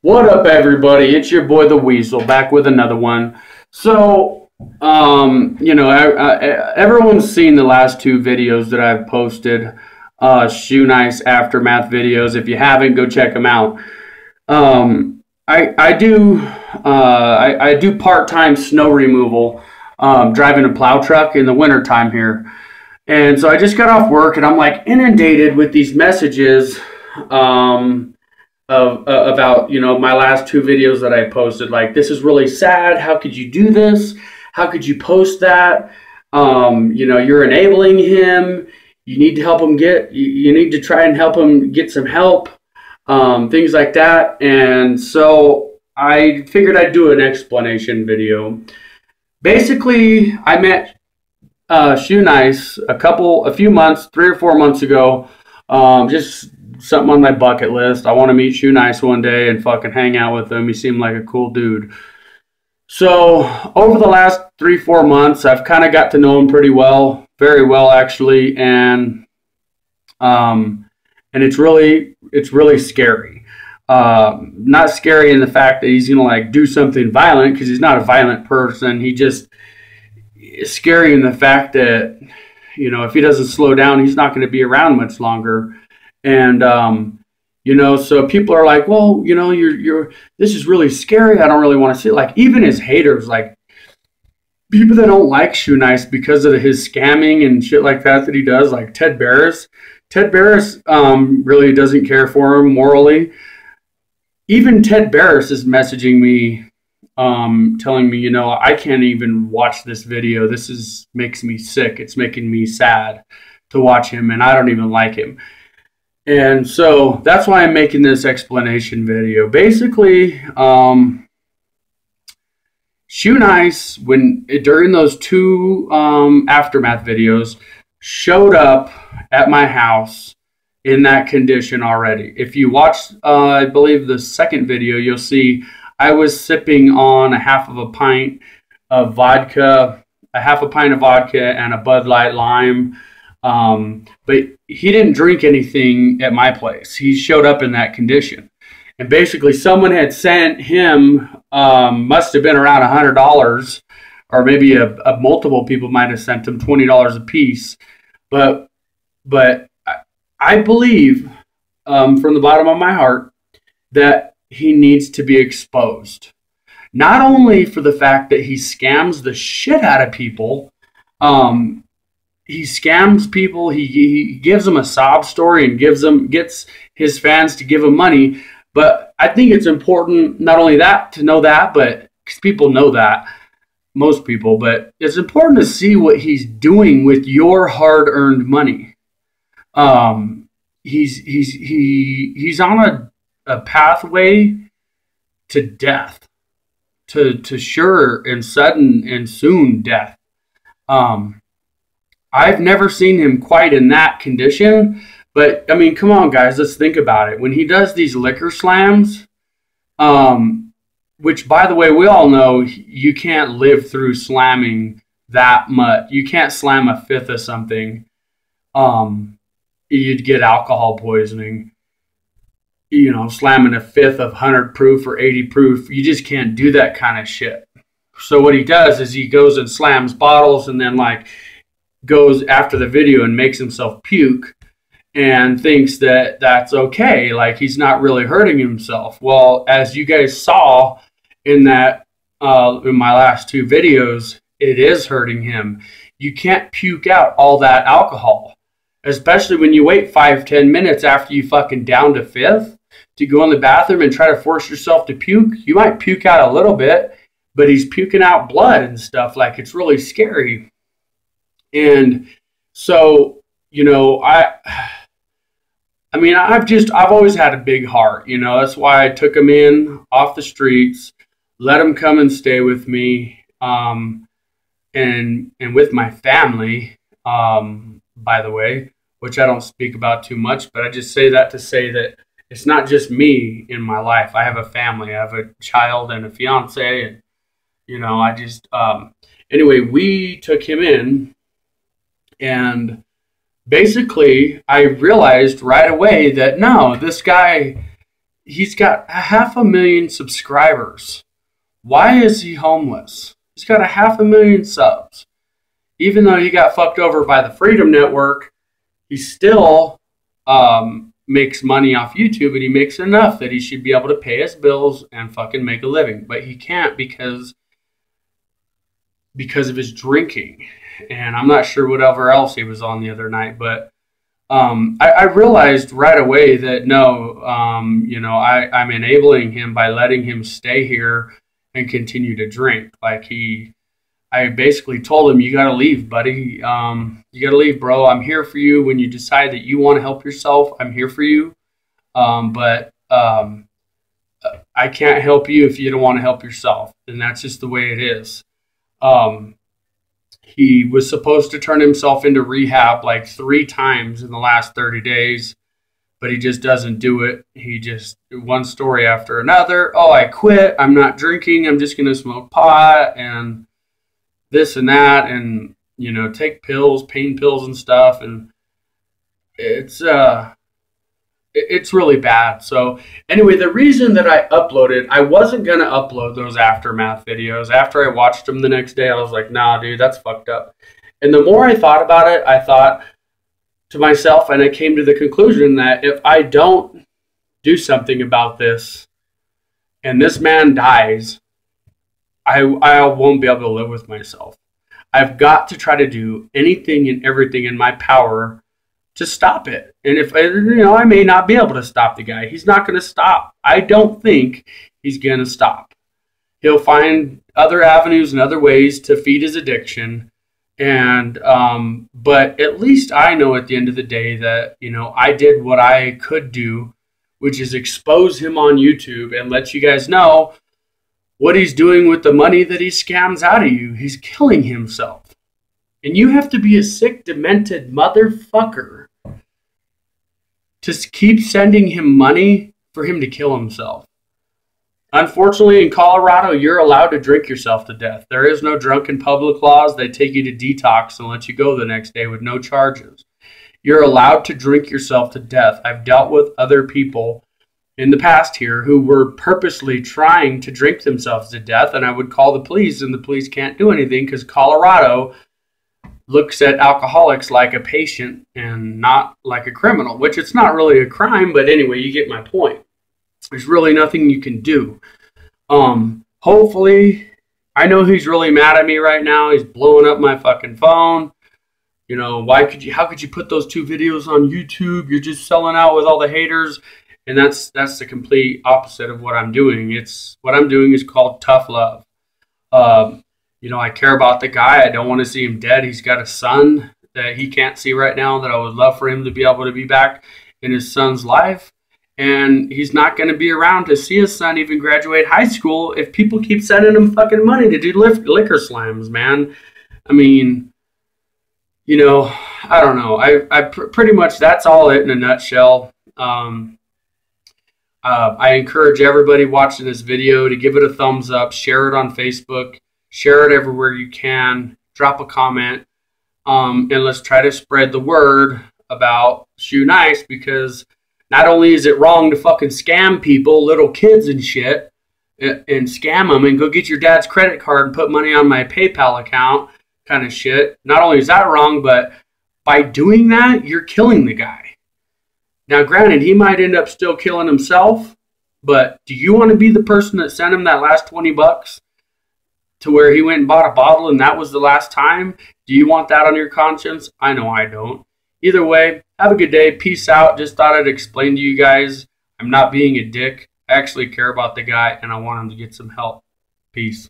What up, everybody? It's your boy, the Weasel, back with another one. So, everyone's seen the last two videos that I've posted, Shoenice'S aftermath videos. If you haven't, go check them out. I do part-time snow removal, driving a plow truck in the wintertime here. And so I just got off work, and I'm like inundated with these messages, about my last two videos that I posted. Like, this is really sad. How could you do this? How could you post that? You're enabling him. You need to help him you need to try and help him get some help. Things like that. And so I figured I'd do an explanation video. Basically, I met Shoenice'S a few months, 3 or 4 months ago. Just something on my bucket list. I want to meet Shoenice'S one day and fucking hang out with him. He seemed like a cool dude. So over the last 3-4 months, I've kind of got to know him pretty well, very well actually, and it's really scary. Not scary in the fact that he's gonna like do something violent, because he's not a violent person. He just is scary in the fact that if he doesn't slow down, he's not going to be around much longer. And, so people are like, well, this is really scary. I don't really want to see it. Like, even his haters, like people that don't like Shoenice'S because of his scamming and shit like that he does, like Ted Barris. Ted Barris really doesn't care for him morally. Even Ted Barris is messaging me, telling me, I can't even watch this video. Makes me sick. It's making me sad to watch him, and I don't even like him. And so that's why I'm making this explanation video. Basically, Shoenice'S, during those two aftermath videos, showed up at my house in that condition already. If you watch, I believe, the second video, you'll see I was sipping on a half a pint of vodka and a Bud Light Lime. But he didn't drink anything at my place. He showed up in that condition. And basically someone had sent him, must have been around $100, or maybe multiple people might have sent him $20 a piece. But I believe, from the bottom of my heart, that he needs to be exposed. Not only for the fact that he scams the shit out of people, he scams people. He gives them a sob story and gets his fans to give him money. But I think it's important not only that to know that, but because people know that, most people, but it's important to see what he's doing with your hard-earned money. He's on a pathway to death, to sure and sudden and soon death. I've never seen him quite in that condition, but I mean, come on, guys, let's think about it. When he does these liquor slams, which, by the way, we all know you can't live through slamming that much. You can't slam a fifth of something. You'd get alcohol poisoning. Slamming a fifth of 100 proof or 80 proof, you just can't do that kind of shit. So what he does is he goes and slams bottles, and then goes after the video and makes himself puke and thinks that that's okay. Like, he's not really hurting himself. Well, as you guys saw in my last two videos, it is hurting him. You can't puke out all that alcohol, especially when you wait 5-10 minutes after you fucking downed a fifth to go in the bathroom and try to force yourself to puke. You might puke out a little bit, but he's puking out blood and stuff. Like, it's really scary. And so, I've always had a big heart, that's why I took him in off the streets, let him come and stay with me, and with my family, by the way, which I don't speak about too much, but I just say that to say that it's not just me in my life. I have a family. I have a child and a fiance, and, anyway, we took him in. And basically, I realized right away that no, this guy he's got 500,000 subscribers. Why is he homeless? He's got 500,000 subs. Even though he got fucked over by the Freedom Network, he still makes money off YouTube, and he makes enough that he should be able to pay his bills and fucking make a living. But he can't because of his drinking. And I'm not sure whatever else he was on the other night, but I realized right away that no, I'm enabling him by letting him stay here and continue to drink. Like I basically told him, you got to leave, buddy. You got to leave, bro. I'm here for you. When you decide that you want to help yourself, I'm here for you. But I can't help you if you don't want to help yourself. And that's just the way it is. He was supposed to turn himself into rehab like 3 times in the last 30 days, but he just doesn't do it. He just, one story after another. Oh, I quit. I'm not drinking. I'm just going to smoke pot and this and that, and, take pills, pain pills and stuff. And it's really bad. So anyway, the reason that I wasn't going to upload those aftermath videos. After I watched them the next day, I was like, nah, dude, that's fucked up. And the more I thought about it, I thought to myself, and I came to the conclusion that if I don't do something about this and this man dies, I won't be able to live with myself. I've got to try to do anything and everything in my power to stop it. And if I may not be able to stop the guy, he's not going to stop. I don't think he's going to stop. He'll find other avenues and other ways to feed his addiction. And but at least I know at the end of the day that I did what I could do, which is expose him on YouTube and let you guys know what he's doing with the money that he scams out of you. He's killing himself. And you have to be a sick, demented motherfucker to keep sending him money for him to kill himself. Unfortunately, in Colorado, you're allowed to drink yourself to death. There is no drunk in public laws. They take you to detox and let you go the next day with no charges. You're allowed to drink yourself to death. I've dealt with other people in the past here who were purposely trying to drink themselves to death, and I would call the police, and the police can't do anything because Colorado looks at alcoholics like a patient and not like a criminal, which it's not really a crime, but anyway, you get my point. There's really nothing you can do. Hopefully, I know he's really mad at me right now. He's blowing up my fucking phone. How could you put those 2 videos on YouTube? You're just selling out with all the haters. And that's the complete opposite of what I'm doing. What I'm doing is called tough love. I care about the guy. I don't want to see him dead. He's got a son that he can't see right now that I would love for him to be able to be back in his son's life. And he's not going to be around to see his son even graduate high school if people keep sending him fucking money to do liquor slams, man. I mean, I don't know. I pretty much, that's all it in a nutshell. I encourage everybody watching this video to give it a thumbs up, share it on Facebook, share it everywhere you can, drop a comment, and let's try to spread the word about Shoenice, because not only is it wrong to fucking scam people, little kids and shit, and scam them and go get your dad's credit card and put money on my PayPal account kind of shit. Not only is that wrong, but by doing that, you're killing the guy. Now, granted, he might end up still killing himself, but do you want to be the person that sent him that last $20 to where he went and bought a bottle and that was the last time? Do you want that on your conscience? I know I don't. Either way, have a good day. Peace out. Just thought I'd explain to you guys I'm not being a dick. I actually care about the guy and I want him to get some help. Peace.